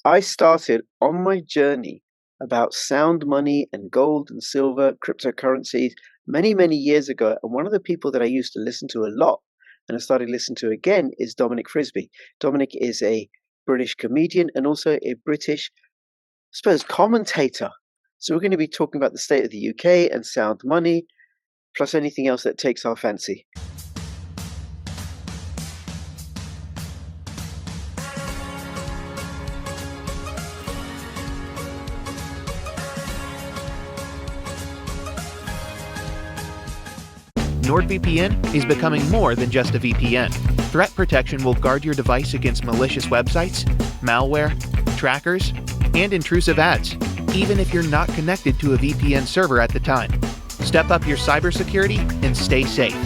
I started on my journey about sound money and gold and silver, cryptocurrencies, many, many years ago. And one of the people that I used to listen to a lot and I started listening to again is Dominic Frisby. Dominic is a British comedian and also a British, I suppose, commentator. So we're going to be talking about the state of the UK and sound money, plus anything else that takes our fancy. NordVPN is becoming more than just a VPN. Threat protection will guard your device against malicious websites, malware, trackers, and intrusive ads, even if you're not connected to a VPN server at the time. Step up your cybersecurity and stay safe.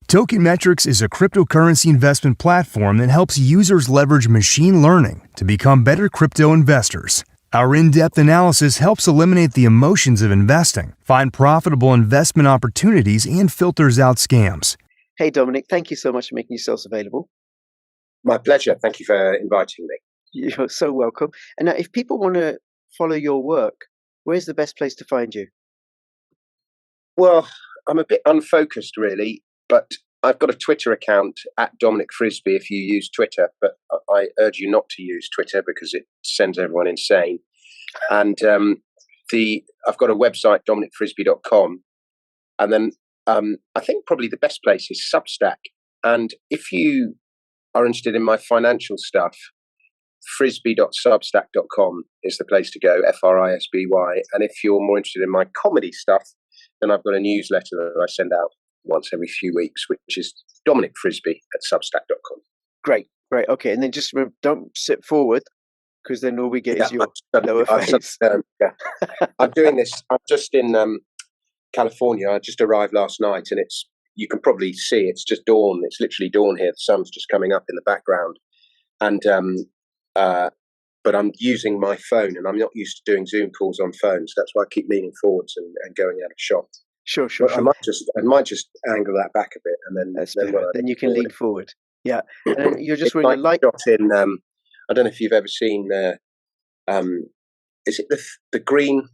TokenMetrics is a cryptocurrency investment platform that helps users leverage machine learning to become better crypto investors. Our in-depth analysis helps eliminate the emotions of investing, find profitable investment opportunities, and filters out scams. Hey, Dominic, thank you so much for making yourselves available. My pleasure. Thank you for inviting me. You're so welcome. And now, if people want to follow your work, where's the best place to find you? Well, I'm a bit unfocused, really, but I've got a Twitter account at Dominic Frisby if you use Twitter, but I urge you not to use Twitter because it sends everyone insane. And I've got a website, dominicfrisby.com. And then I think probably the best place is Substack. And if you are interested in my financial stuff, frisby.substack.com is the place to go, Frisby. And if you're more interested in my comedy stuff, then I've got a newsletter that I send out once every few weeks, which is Dominic Frisby at substack.com. Great. Okay. And then just don't sit forward because then all we get is your lower face. I'm doing this. I'm just in California. I just arrived last night and you can probably see it's just dawn. It's literally dawn here. The sun's just coming up in the background. And, but I'm using my phone and I'm not used to doing Zoom calls on phones. That's why I keep leaning forwards and going out of shot. Sure. I might just angle that back a bit, and then you can lean forward. Yeah, and you're just wearing a light. In I don't know if you've ever seen. Is it the Green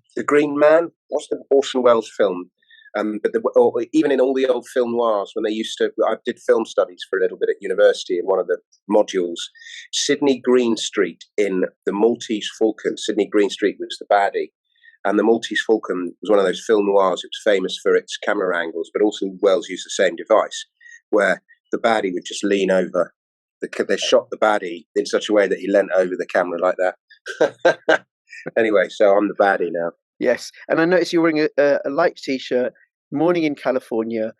Man? What's the Orson Welles film? Or even in all the old film noirs, when they used to, I did film studies for a little bit at university in one of the modules. Sydney Greenstreet in The Maltese Falcon. Sydney Greenstreet was the baddie. And The Maltese Falcon was one of those film noirs. It was famous for its camera angles, but also Wells used the same device, where the baddie would just lean over. They shot the baddie in such a way that he leant over the camera like that. Anyway, so I'm the baddie now. Yes, and I noticed you're wearing a light T-shirt. Morning in California.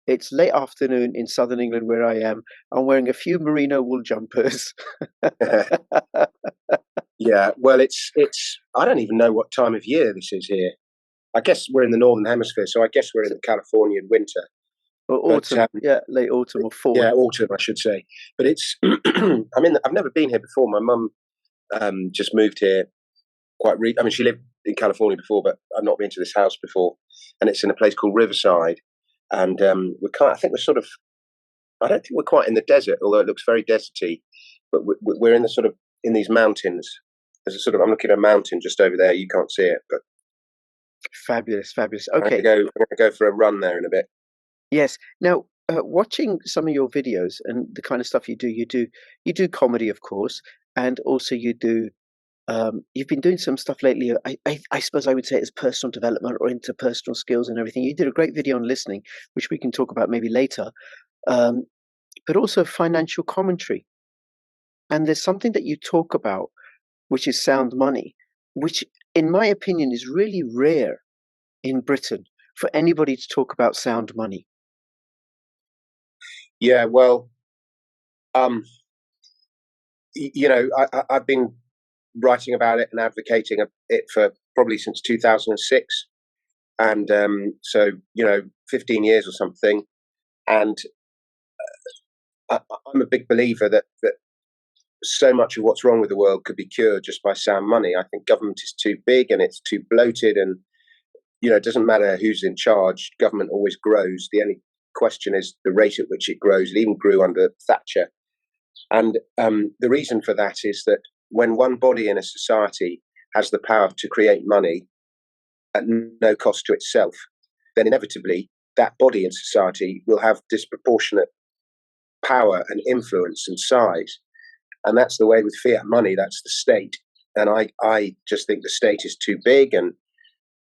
It's late afternoon in southern England where I am. I'm wearing a few merino wool jumpers. Yeah, well, it's. I don't even know what time of year this is here. I guess we're in the northern hemisphere, so I guess we're in the Californian winter. Or autumn, late autumn or fall. Yeah, autumn, I should say. But it's. I've never been here before. My mum just moved here she lived in California before, but I've not been to this house before, and it's in a place called Riverside. And I don't think we're quite in the desert, although it looks very deserty. But we're in the sort of in these mountains. There's a sort of I'm looking at a mountain just over there. You can't see it, but fabulous. Okay, I'm going to go for a run there in a bit. Yes. Now, watching some of your videos and the kind of stuff you do comedy, of course, and also you do. You've been doing some stuff lately. I suppose I would say it's personal development or interpersonal skills and everything. You did a great video on listening, which we can talk about maybe later, but also financial commentary. And there's something that you talk about, which is sound money, which, in my opinion, is really rare in Britain for anybody to talk about sound money. Yeah, well, I've been writing about it and advocating it for probably since 2006, and 15 years or something. And I'm a big believer that so much of what's wrong with the world could be cured just by sound money. I think government is too big and it's too bloated, and it doesn't matter who's in charge. Government always grows. The only question is the rate at which it grows. It even grew under Thatcher, and the reason for that is that when one body in a society has the power to create money at no cost to itself, then inevitably that body in society will have disproportionate power and influence and size. And that's the way with fiat money. That's the state. And I just think the state is too big, and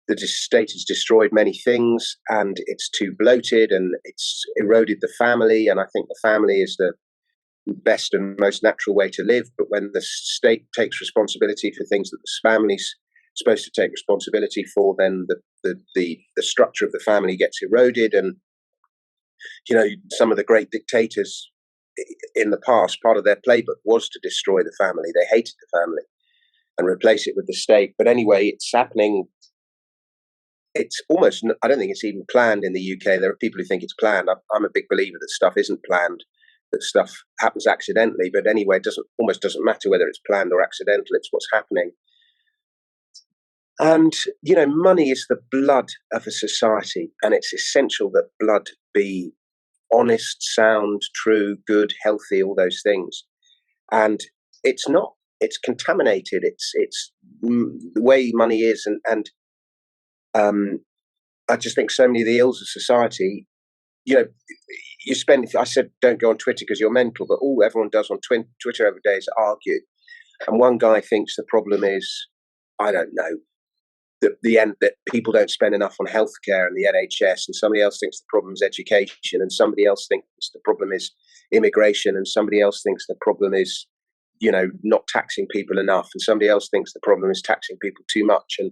the state has destroyed many things, and it's too bloated, and it's eroded the family. And I think the family is the best and most natural way to live. But when the state takes responsibility for things that the family's supposed to take responsibility for, then the structure of the family gets eroded. And some of the great dictators in the past, part of their playbook was to destroy the family. They hated the family and replace it with the state. But anyway, it's happening. It's almost, I don't think it's even planned in the UK. There are people who think it's planned. I'm a big believer that stuff isn't planned, that stuff happens accidentally. But anyway, it almost doesn't matter whether it's planned or accidental. It's what's happening. And, money is the blood of a society, and it's essential that blood be honest, sound, true, good, healthy, all those things. And it's not. It's contaminated. It's the way money is, and I just think so many of the ills of society. You spend. I said don't go on Twitter because you're mental, but all everyone does on Twitter every day is argue. And one guy thinks the problem is, I don't know, the end that people don't spend enough on healthcare and the NHS, and somebody else thinks the problem is education, and somebody else thinks the problem is immigration, and somebody else thinks the problem is not taxing people enough, and somebody else thinks the problem is taxing people too much. And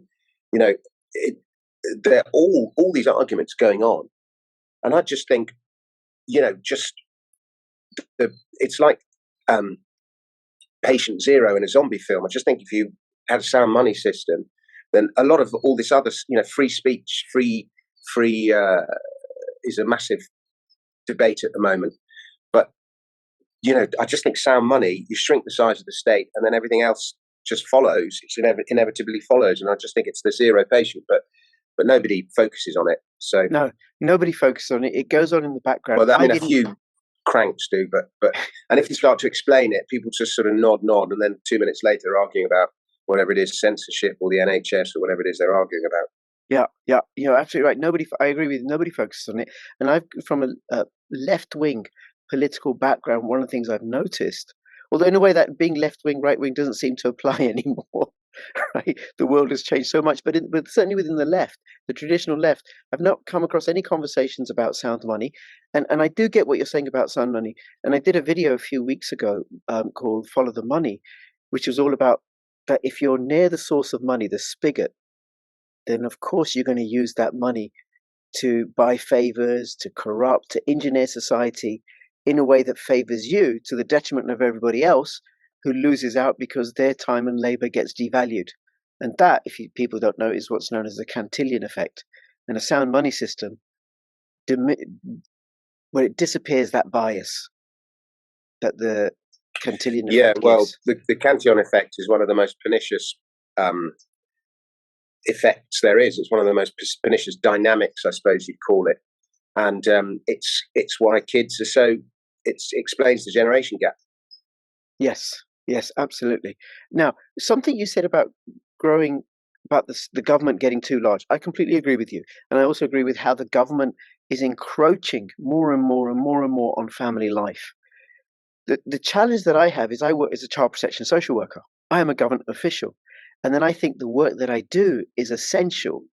there are all these arguments going on, and I just think it's like patient zero in a zombie film. I just think if you had a sound money system, then a lot of all this other free speech, free is a massive debate at the moment. But I just think sound money, you shrink the size of the state, and then everything else just follows. It inevitably follows, and I just think it's the zero patient. But nobody focuses on it. So no, nobody focuses on it. It goes on in the background. Well, a few cranks do, but and if you start to explain it, people just sort of nod, and then 2 minutes later they're arguing about whatever it is, censorship or the NHS or whatever it is they're arguing about. Yeah, you're absolutely right. I agree with you. Nobody focuses on it. And I've, from a left-wing political background, one of the things I've noticed, although in a way that being left-wing, right-wing doesn't seem to apply anymore, right? The world has changed so much, but certainly within the left, the traditional left, I've not come across any conversations about sound money. And I do get what you're saying about sound money. And I did a video a few weeks ago called Follow the Money, which was all about that if you're near the source of money, the spigot, then of course you're going to use that money to buy favors, to corrupt, to engineer society in a way that favors you to the detriment of everybody else who loses out because their time and labor gets devalued. And that, if people don't know, is what's known as the Cantillon effect. And a sound money system, where it disappears that bias that the Cantillon effect. Yeah, well, the Cantillon effect is one of the most pernicious effects there is. It's one of the most pernicious dynamics, I suppose you'd call it. And it's why kids are so. It explains the generation gap. Yes, absolutely. Now, something you said about growing, about the government getting too large, I completely agree with you. And I also agree with how the government is encroaching more and more and more and more on family life. The challenge that I have is I work as a child protection social worker. I am a government official. And then I think the work that I do is essential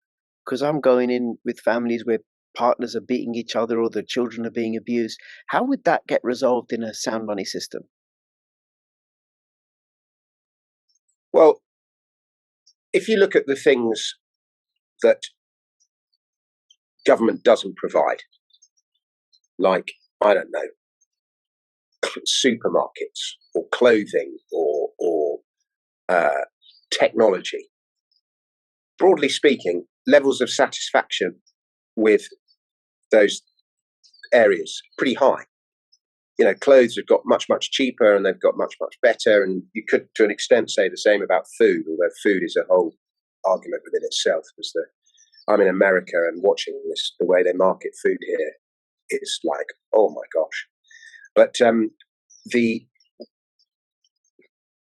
because I'm going in with families where partners are beating each other or the children are being abused. How would that get resolved in a sound money system? Well, if you look at the things that government doesn't provide, like, I don't know, supermarkets or clothing or technology, broadly speaking, levels of satisfaction with those areas pretty high. Clothes have got much, much cheaper and they've got much, much better. And you could, to an extent, say the same about food, although food is a whole argument within itself. Because I'm in America and watching this, the way they market food here is like, oh my gosh. But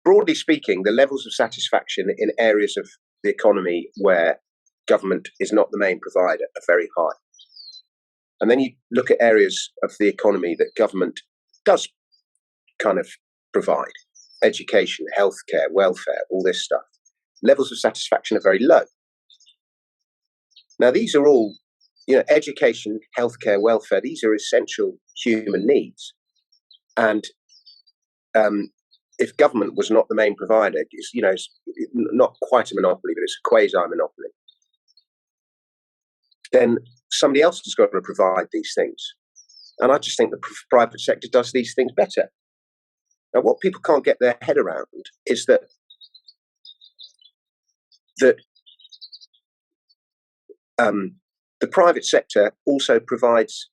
broadly speaking, the levels of satisfaction in areas of the economy where government is not the main provider are very high. And then you look at areas of the economy that government does kind of provide: education, healthcare, welfare, all this stuff. Levels of satisfaction are very low. Now, these are all, education, healthcare, welfare, these are essential human needs. And if government was not the main provider, it's not quite a monopoly, but it's a quasi-monopoly, then somebody else has got to provide these things. And I just think the private sector does these things better. Now, what people can't get their head around is that the private sector also provides,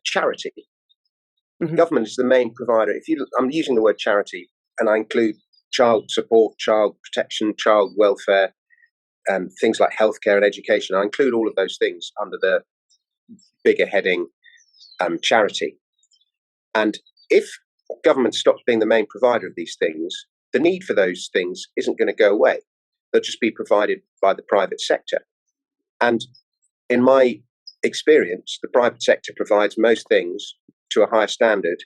charity. Mm-hmm. Government is the main provider. I'm using the word charity, and I include child support, child protection, child welfare, and things like healthcare and education. I include all of those things under the bigger heading charity. And if government stops being the main provider of these things, the need for those things isn't going to go away. They'll just be provided by the private sector. And in my experience, the private sector provides most things to a higher standard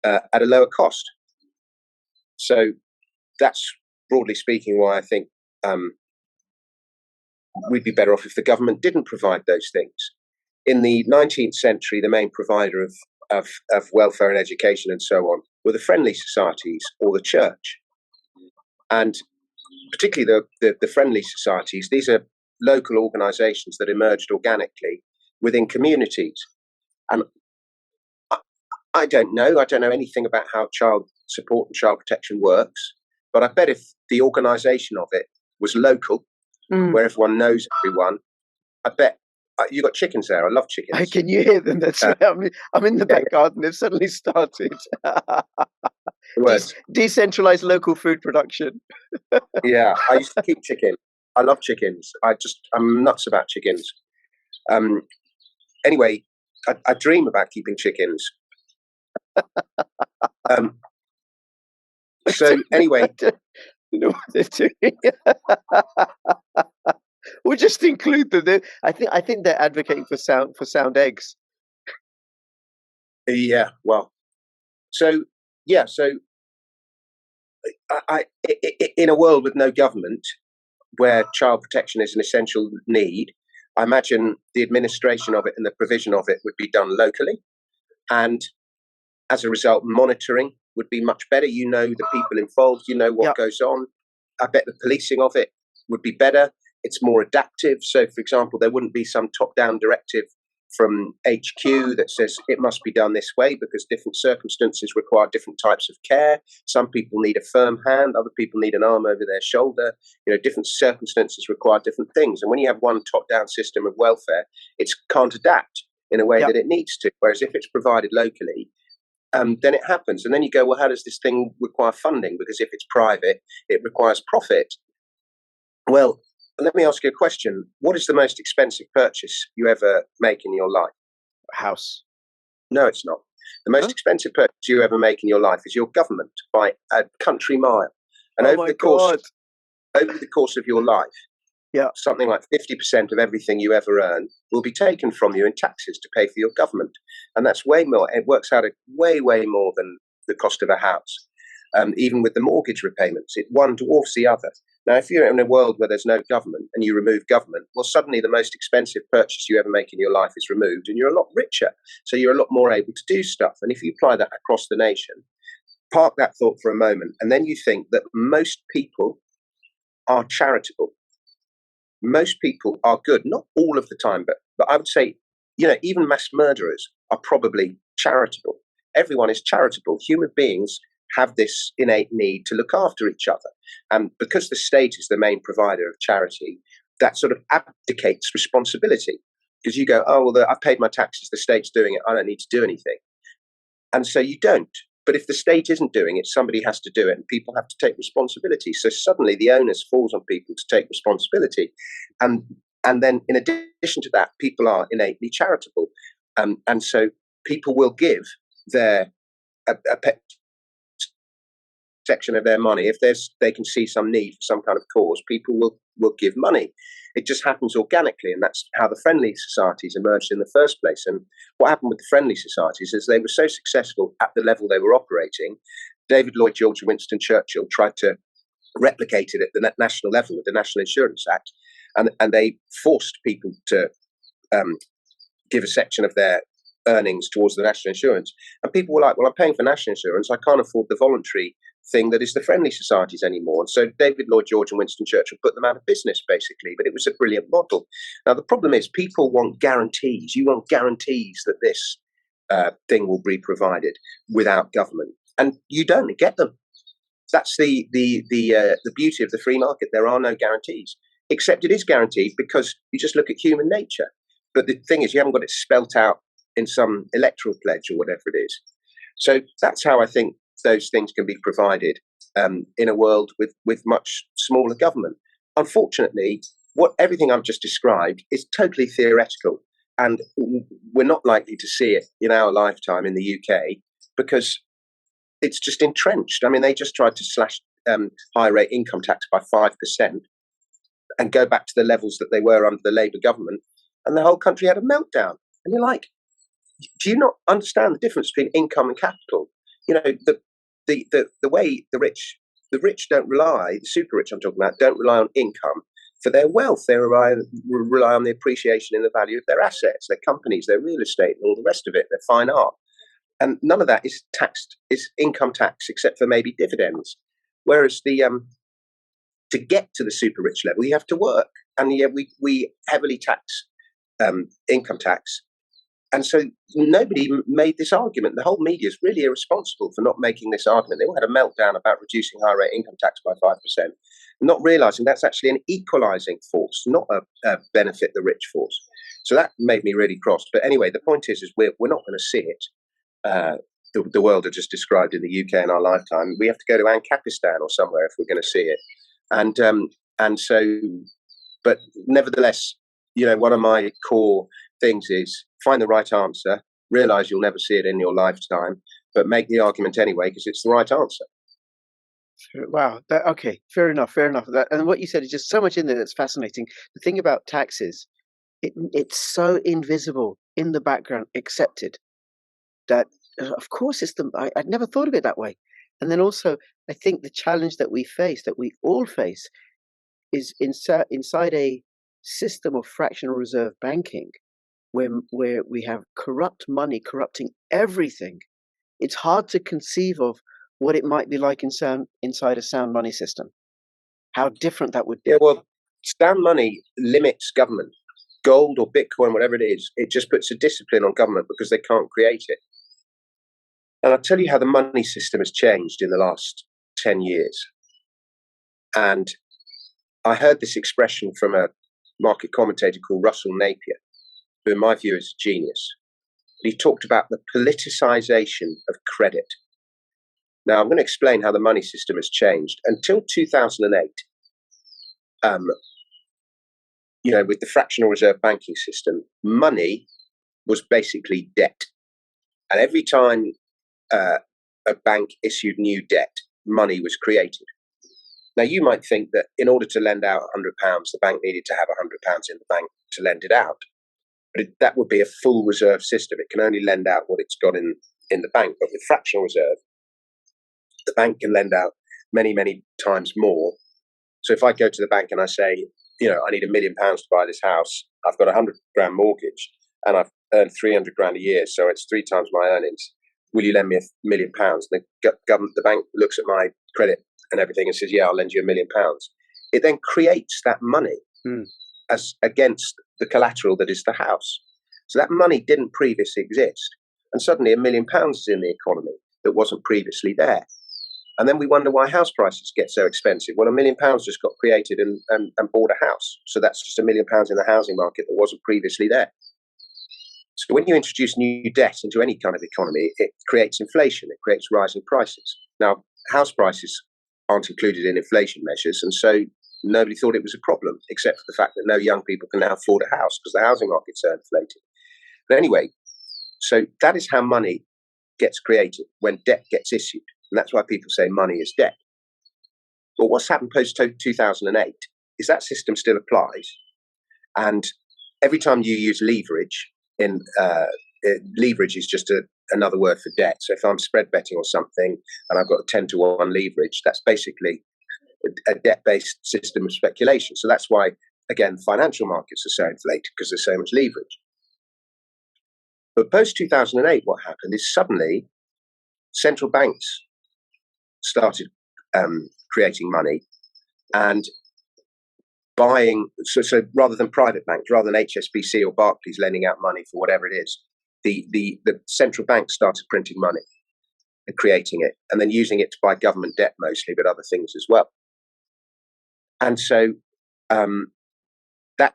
at a lower cost. So that's, broadly speaking, why I think we'd be better off if the government didn't provide those things. In the 19th century, the main provider of welfare and education and so on were the friendly societies or the church. And particularly the friendly societies, these are local organizations that emerged organically within communities. And I don't know anything about how child support and child protection works, but I bet if the organization of it was local, where everyone knows everyone, I bet you got chickens there. I love chickens. Can you hear them? That's right. I'm in the back garden. They've suddenly started. Decentralized local food production. Yeah, I used to keep chickens. I love chickens. I'm nuts about chickens. Anyway, I dream about keeping chickens. So anyway, you know what they're doing. We'll just include them. I think they're advocating for sound eggs. Yeah. Well. So in a world with no government, where child protection is an essential need, I imagine the administration of it and the provision of it would be done locally. And as a result, monitoring would be much better. The people involved, what goes on. I bet the policing of it would be better. It's more adaptive. So, for example, there wouldn't be some top-down directive from HQ that says it must be done this way because different circumstances require different types of care. Some people need a firm hand, other people need an arm over their shoulder. Different circumstances require different things. And when you have one top-down system of welfare, it can't adapt in a way that it needs to. Whereas if it's provided locally, then it happens. And then you go, well, how does this thing require funding? Because if it's private, it requires profit. Well, let me ask you a question. What is the most expensive purchase you ever make in your life? A house. No, it's not. The most expensive purchase you ever make in your life is your government by a country mile. And over the course of your life, something like 50% of everything you ever earn will be taken from you in taxes to pay for your government. And that's way more. It works out at way, way more than the cost of a house. Even with the mortgage repayments, one dwarfs the other. Now, if you're in a world where there's no government and you remove government, well, suddenly the most expensive purchase you ever make in your life is removed and you're a lot richer. So you're a lot more able to do stuff. And if you apply that across the nation, park that thought for a moment, and then you think that most people are charitable. Most people are good, not all of the time, but I would say, even mass murderers are probably charitable. Everyone is charitable. Human beings have this innate need to look after each other. And because the state is the main provider of charity, that sort of abdicates responsibility. Because you go, oh, well, I've paid my taxes, the state's doing it, I don't need to do anything. And so you don't. But if the state isn't doing it, somebody has to do it, and people have to take responsibility. So suddenly the onus falls on people to take responsibility. And then in addition to that, people are innately charitable. And so people will give their section of their money, if they can see some need for some kind of cause, people will give money. It just happens organically, and that's how the friendly societies emerged in the first place. And what happened with the friendly societies is they were so successful at the level they were operating. David Lloyd George and Winston Churchill tried to replicate it at the national level with the National Insurance Act, and they forced people to give a section of their earnings towards the national insurance. And people were like, well, I'm paying for national insurance, I can't afford the voluntary thing that is the friendly societies anymore. And so David Lloyd George and Winston Churchill put them out of business, basically. But it was a brilliant model. Now, the problem is people want guarantees. You want guarantees that this thing will be provided without government. And you don't get them. That's the beauty of the free market. There are no guarantees, except it is guaranteed because you just look at human nature. But the thing is, you haven't got it spelt out in some electoral pledge or whatever it is. So that's how I think those things can be provided in a world with much smaller government. Unfortunately, everything I've just described is totally theoretical, and we're not likely to see it in our lifetime in the UK because it's just entrenched. I mean, they just tried to slash high rate income tax by 5% and go back to the levels that they were under the Labour government, and the whole country had a meltdown. And you're like, do you not understand the difference between income and capital? You know, the way the rich don't rely, the super rich I'm talking about, don't rely on income for their wealth. They rely on the appreciation in the value of their assets, their companies, their real estate, and all the rest of it, their fine art. And none of that is taxed, is income tax, except for maybe dividends. Whereas to get to the super rich level, you have to work. And yeah, we heavily tax income tax. And so nobody made this argument. The whole media is really irresponsible for not making this argument. They all had a meltdown about reducing high rate income tax by 5%, not realizing that's actually an equalizing force, not a benefit the rich force. So that made me really cross. But anyway, the point is we're not going to see it. The world I just described in the UK in our lifetime. We have to go to Ancapistan or somewhere if we're going to see it. And so, but nevertheless, you know, one of my core things is find the right answer, realize you'll never see it in your lifetime, but make the argument anyway because it's the right answer. Wow. Okay. Fair enough. And what you said is just so much in there that's fascinating. The thing about taxes, it's so invisible in the background, accepted, that of course I'd never thought of it that way. And then also, I think the challenge that we face, that we all face, is inside a system of fractional reserve banking, where we have corrupt money corrupting everything. It's hard to conceive of what it might be like inside a sound money system. How different that would be. Yeah, well, sound money limits government. Gold or Bitcoin, whatever it is, it just puts a discipline on government because they can't create it. And I'll tell you how the money system has changed in the last 10 years. And I heard this expression from a market commentator called Russell Napier, who in my view is a genius. He talked about the politicization of credit. Now, I'm going to explain how the money system has changed. Until 2008, you know, with the fractional reserve banking system, money was basically debt. And every time a bank issued new debt, money was created. Now, you might think that in order to lend out £100, the bank needed to have £100 in the bank to lend it out. But that would be a full reserve system. It can only lend out what it's got in the bank. But with fractional reserve, the bank can lend out many, many times more. So if I go to the bank and I say, you know, I need £1 million to buy this house, I've got a £100,000 mortgage and I've earned £300,000 a year, so it's 3 times my earnings. Will you lend me £1 million? The government, the bank looks at my credit and everything and says, yeah, I'll lend you £1 million. It then creates that money as against the collateral that is the house. So that money didn't previously exist. And suddenly £1 million is in the economy that wasn't previously there. And then we wonder why house prices get so expensive. Well, £1 million just got created and bought a house. So that's just £1 million in the housing market that wasn't previously there. So when you introduce new debt into any kind of economy, it creates inflation, it creates rising prices. Now, house prices aren't included in inflation measures, and so nobody thought it was a problem, except for the fact that no young people can now afford a house because the housing markets are inflated. But anyway, so that is how money gets created when debt gets issued. And that's why people say money is debt. But what's happened post 2008 is that system still applies. And every time you use leverage, leverage is just another word for debt. So if I'm spread betting or something and I've got a 10-to-1 leverage, that's basically a debt-based system of speculation. So that's why, again, financial markets are so inflated, because there's so much leverage. But post 2008, what happened is suddenly central banks started creating money and buying. So rather than private banks, rather than HSBC or Barclays lending out money for whatever it is, the central banks started printing money and creating it, and then using it to buy government debt mostly, but other things as well. And so that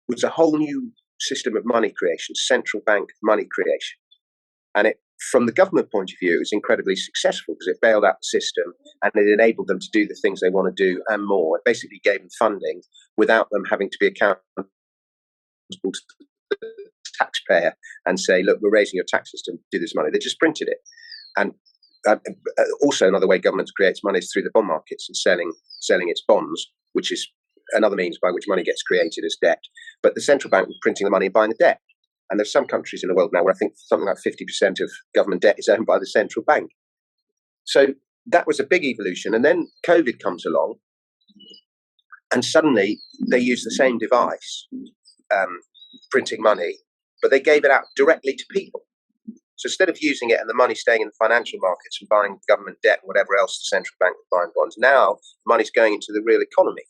was a whole new system of money creation, central bank money creation. And it, from the government point of view, it was incredibly successful because it bailed out the system and it enabled them to do the things they want to do and more. It basically gave them funding without them having to be accountable to the taxpayer and say, look, we're raising your taxes to do this money. They just printed it. And also another way government creates money is through the bond markets and selling its bonds, which is another means by which money gets created as debt. But the central bank was printing the money and buying the debt. And there's some countries in the world now where I think something like 50% of government debt is owned by the central bank. So that was a big evolution. And then COVID comes along, and suddenly they use the same device, printing money, but they gave it out directly to people. So instead of using it and the money staying in the financial markets and buying government debt and whatever else the central bank was buying bonds, now money's going into the real economy,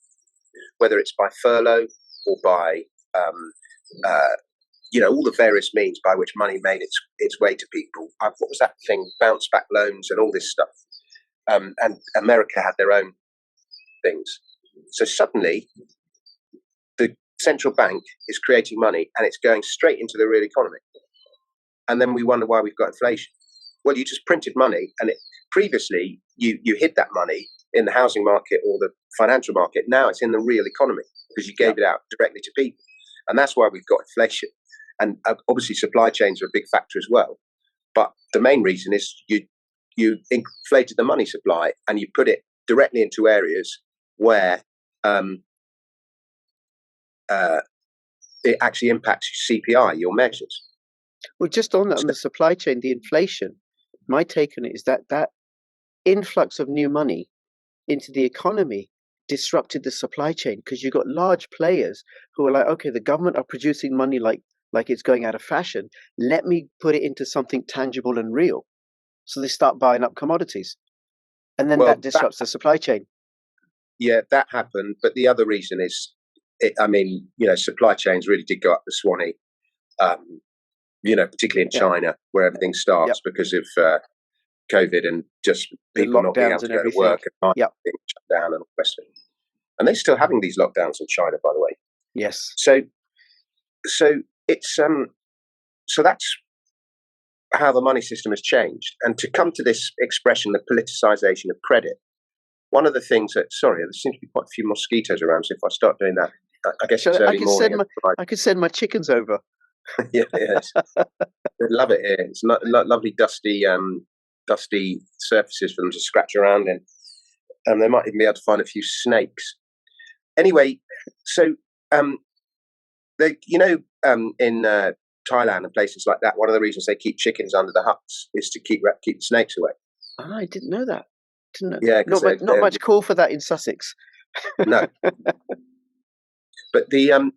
whether it's by furlough or by all the various means by which money made its way to people. What was that thing? Bounce back loans and all this stuff. And America had their own things. So suddenly, the central bank is creating money and it's going straight into the real economy. And then we wonder why we've got inflation. Well, you just printed money, and previously you hid that money in the housing market or the financial market. Now it's in the real economy because you gave it out directly to people. And that's why we've got inflation. And obviously supply chains are a big factor as well. But the main reason is you inflated the money supply and you put it directly into areas where it actually impacts CPI, your measures. Well, just on that, on the supply chain, the inflation, my take on it is that influx of new money into the economy disrupted the supply chain, because you've got large players who are like, okay, the government are producing money like it's going out of fashion. Let me put it into something tangible and real. So they start buying up commodities. And then that disrupts the supply chain. Yeah, that happened. But the other reason is, supply chains really did go up the Swanee, particularly in China, where everything starts because of COVID and just people not being able to go to work and being shut down and all the rest of it. And they're still having these lockdowns in China, by the way. Yes. So it's so that's how the money system has changed. And to come to this expression, the politicization of credit, one of the things that, there seems to be quite a few mosquitoes around, so if I start doing that, I guess it's early morning. I could send my chickens over. Yes. I love it here. It's lovely dusty surfaces for them to scratch around in. They might even be able to find a few snakes. Anyway, so in Thailand and places like that, one of the reasons they keep chickens under the huts is to keep the snakes away. Ah, I didn't know that. Yeah, not much call for that in Sussex. No. But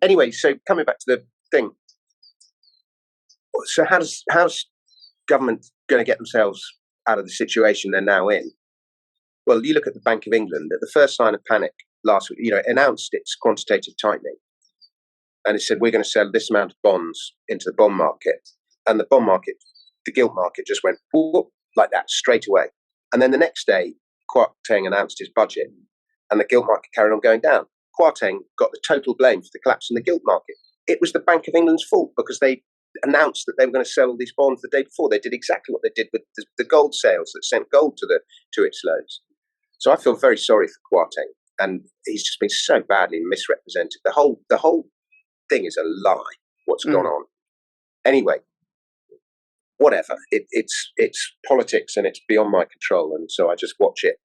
anyway, so coming back to the thing. So how's government going to get themselves out of the situation they're now in? Well, you look at the Bank of England. At the first sign of panic last week, it announced its quantitative tightening, and it said we're going to sell this amount of bonds into the bond market, and the bond market, the gilt market, just went whoop, like that straight away. And then the next day, Kwarteng announced his budget, and the gilt market carried on going down. Kwarteng got the total blame for the collapse in the gilt market. It was the Bank of England's fault because they announced that they were going to sell all these bonds the day before. They did exactly what they did with the gold sales that sent gold to its lows. So I feel very sorry for Kwarteng, and he's just been so badly misrepresented. The whole thing is a lie. What's gone on? Anyway, whatever. It's politics, and it's beyond my control, and so I just watch it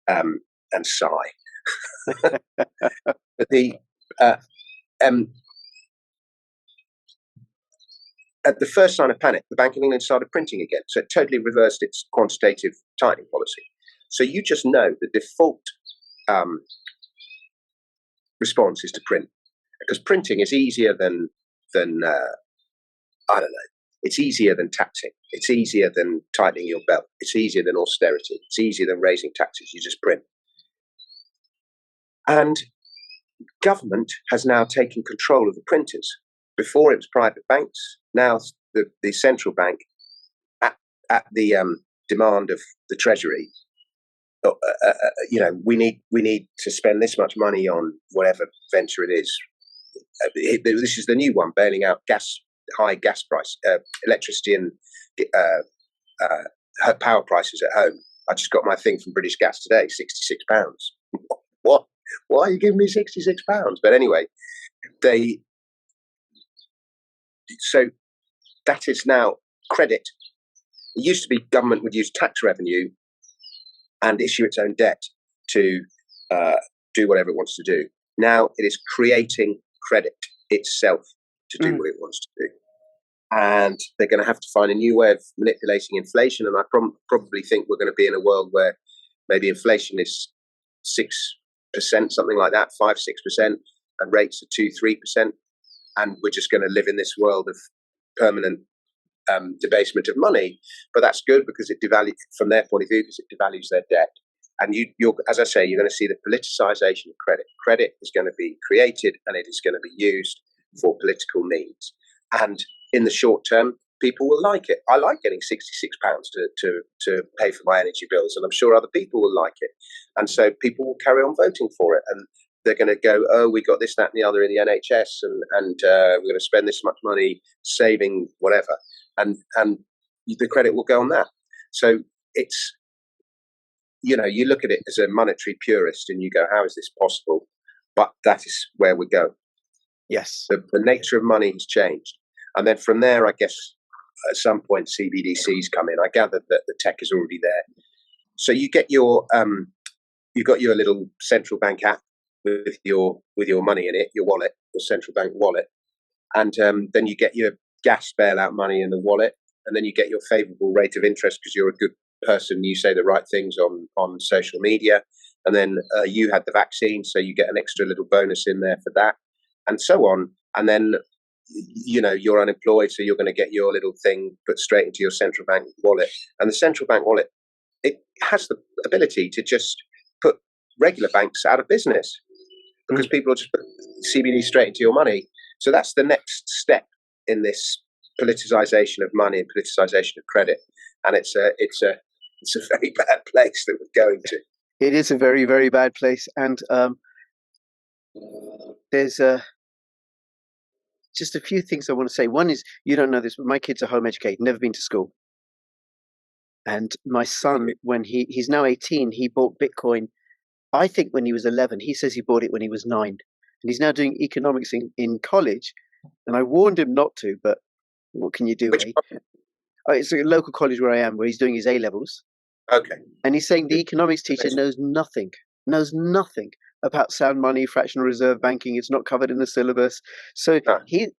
and sigh. the At the first sign of panic, the Bank of England started printing again, so it totally reversed its quantitative tightening policy. So you just know the default response is to print, because printing is easier than I don't know. It's easier than taxing. It's easier than tightening your belt. It's easier than austerity. It's easier than raising taxes. You just print. And government has now taken control of the printers. Before it was private banks. Now the central bank, at the demand of the Treasury, we need to spend this much money on whatever venture it is. This is the new one, bailing out high gas price, electricity and power prices at home. I just got my thing from British Gas today, £66. What? Why are you giving me £66? But anyway, so that is now credit. It used to be government would use tax revenue and issue its own debt to do whatever it wants to do. Now it is creating credit itself to do what it wants to do. And they're going to have to find a new way of manipulating inflation. And I probably think we're going to be in a world where maybe inflation is 6%, something like that, 5-6%, and rates are 2-3%. And we're just going to live in this world of permanent debasement of money. But that's good because it devalues, from their point of view, because it devalues their debt. And you're, as I say, you're going to see the politicization of credit. Credit is going to be created and it is going to be used for political needs. And in the short term, people will like it. I like getting £66 to pay for my energy bills, and I'm sure other people will like it. And so people will carry on voting for it. And they're going to go, oh, we got this, that, and the other in the NHS, and we're going to spend this much money saving whatever. And the credit will go on that. So it's, you look at it as a monetary purist and you go, how is this possible? But that is where we go. Yes. The nature of money has changed. And then from there, I guess, at some point, CBDCs come in. I gather that the tech is already there. So you get your, you've got your little central bank app with your money in it, your wallet, your central bank wallet. And then you get your gas bailout money in the wallet. And then you get your favorable rate of interest because you're a good person. You say the right things on social media. And then you had the vaccine, so you get an extra little bonus in there for that, and so on. And then, you're unemployed, so you're going to get your little thing put straight into your central bank wallet. And the central bank wallet, it has the ability to just put regular banks out of business because people will just put CBD straight into your money. So that's the next step in this politicization of money and politicization of credit. And it's a very bad place that we're going to. It is a very, very bad place. And there's just a few things I want to say. One is, you don't know this, but my kids are home educated, never been to school. And my son, when he's now 18, he bought Bitcoin, I think when he was 11. He says he bought it when he was 9. And he's now doing economics in college. And I warned him not to, but what can you do? It's a local college where I am, where he's doing his A-levels. Okay. And he's saying the economics teacher knows nothing about sound money, fractional reserve banking. It's not covered in the syllabus. So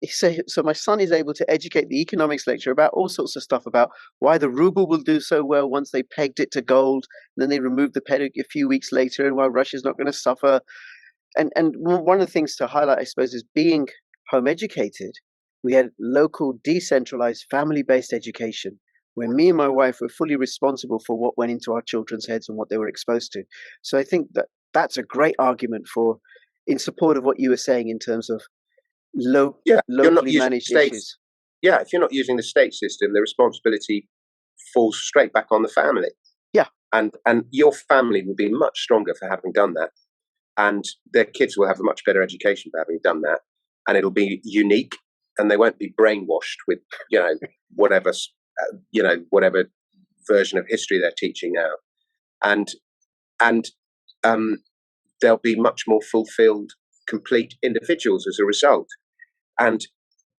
so my son is able to educate the economics lecturer about all sorts of stuff about why the ruble will do so well once they pegged it to gold, and then they removed the peg a few weeks later, and why Russia's not going to suffer. And one of the things to highlight, I suppose, is being home educated. We had local, decentralized, family-based education, where me and my wife were fully responsible for what went into our children's heads and what they were exposed to. So I think that's a great argument in support of what you were saying in terms of locally managed issues. Yeah, if you're not using the state system, the responsibility falls straight back on the family. Yeah. And your family will be much stronger for having done that. And their kids will have a much better education for having done that. And it'll be unique, and they won't be brainwashed with, whatever version of history they're teaching now. And they'll be much more fulfilled, complete individuals as a result. And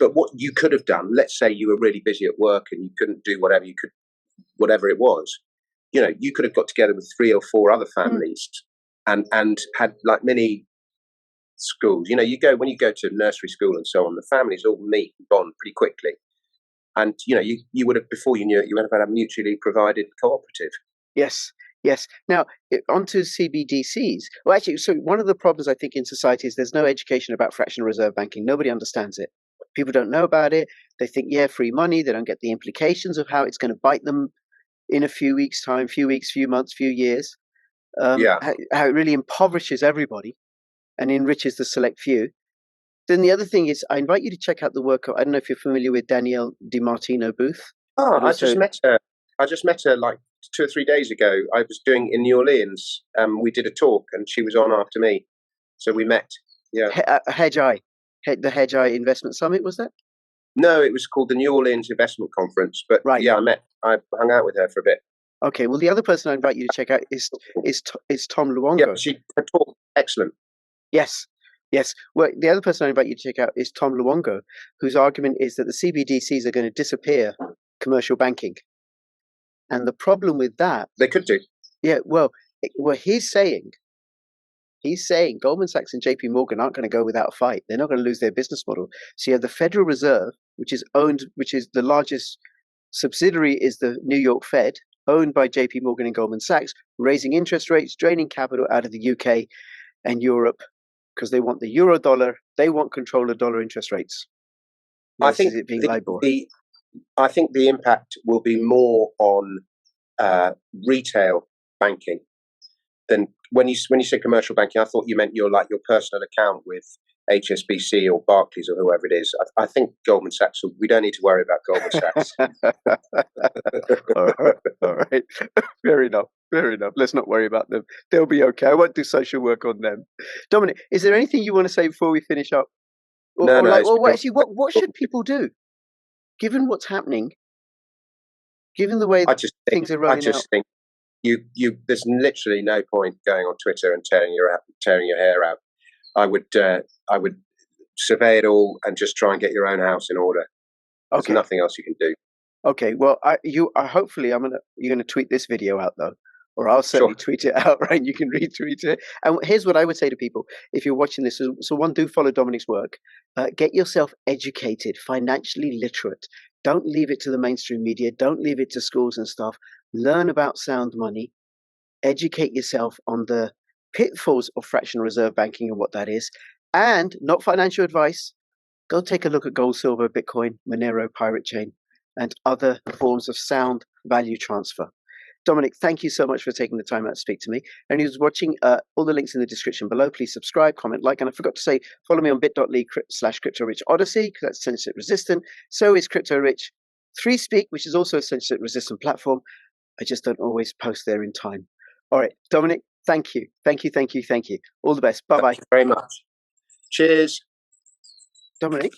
But what you could have done, let's say you were really busy at work and you couldn't do whatever it was, you could have got together with 3 or 4 other families and had like mini schools. When you go to nursery school and so on, the families all meet and bond pretty quickly. And, you would have, before you knew it, you would have had a mutually provided cooperative. Yes. Yes. Now, onto CBDCs. Well, actually, so one of the problems I think in society is there's no education about fractional reserve banking. Nobody understands it. People don't know about it. They think, yeah, free money. They don't get the implications of how it's going to bite them in a few weeks' time, few weeks, few months, few years. How it really impoverishes everybody and enriches the select few. Then the other thing is, I invite you to check out the work of, I don't know if you're familiar with Danielle DiMartino Booth. Oh, I just met her like 2 or 3 days ago. I was doing in New Orleans. We did a talk, and she was on after me, so we met. Yeah, the Hedge Eye Investment Summit, was that? No, it was called the New Orleans Investment Conference. But right. Yeah, I hung out with her for a bit. Okay, well, the other person I invite you to check out is Tom Luongo. Yeah, she talked excellent. Yes. Well, the other person I invite you to check out is Tom Luongo, whose argument is that the CBDCs are going to disappear commercial banking. And the problem with that... They could do. Yeah, well, he's saying Goldman Sachs and JP Morgan aren't going to go without a fight. They're not going to lose their business model. So you have the Federal Reserve, which is the largest subsidiary is the New York Fed, owned by JP Morgan and Goldman Sachs, raising interest rates, draining capital out of the UK and Europe because they want the euro dollar. They want control of dollar interest rates. I think it being LIBOR. I think the impact will be more on retail banking than when you said commercial banking. I thought you meant your personal account with HSBC or Barclays or whoever it is. I think Goldman Sachs. We don't need to worry about Goldman Sachs. All right. Fair enough. Let's not worry about them. They'll be okay. I won't do social work on them. Dominic, is there anything you want to say before we finish up? Actually, what should people do, given what's happening, given the way things are rolling out? I just think there's literally no point going on Twitter and tearing your hair out. I would survey it all and just try and get your own house in order. There's nothing else you can do. Okay, well, hopefully you're gonna tweet this video out though, or I'll certainly tweet it out, right? You can retweet it. And here's what I would say to people if you're watching this. So one, do follow Dominic's work. Get yourself educated, financially literate. Don't leave it to the mainstream media. Don't leave it to schools and stuff. Learn about sound money. Educate yourself on the pitfalls of fractional reserve banking and what that is. And not financial advice. Go take a look at gold, silver, Bitcoin, Monero, Pirate Chain, and other forms of sound value transfer. Dominic, thank you so much for taking the time out to speak to me. And who's watching, all the links in the description below. Please subscribe, comment, like, and I forgot to say, follow me on bit.ly/CryptoRichOdyssey, because that's censorship resistant. So is CryptoRich 3Speak, which is also a censorship resistant platform. I just don't always post there in time. All right, Dominic, thank you. All the best. Bye-bye. Thank you very much. Cheers. Dominic?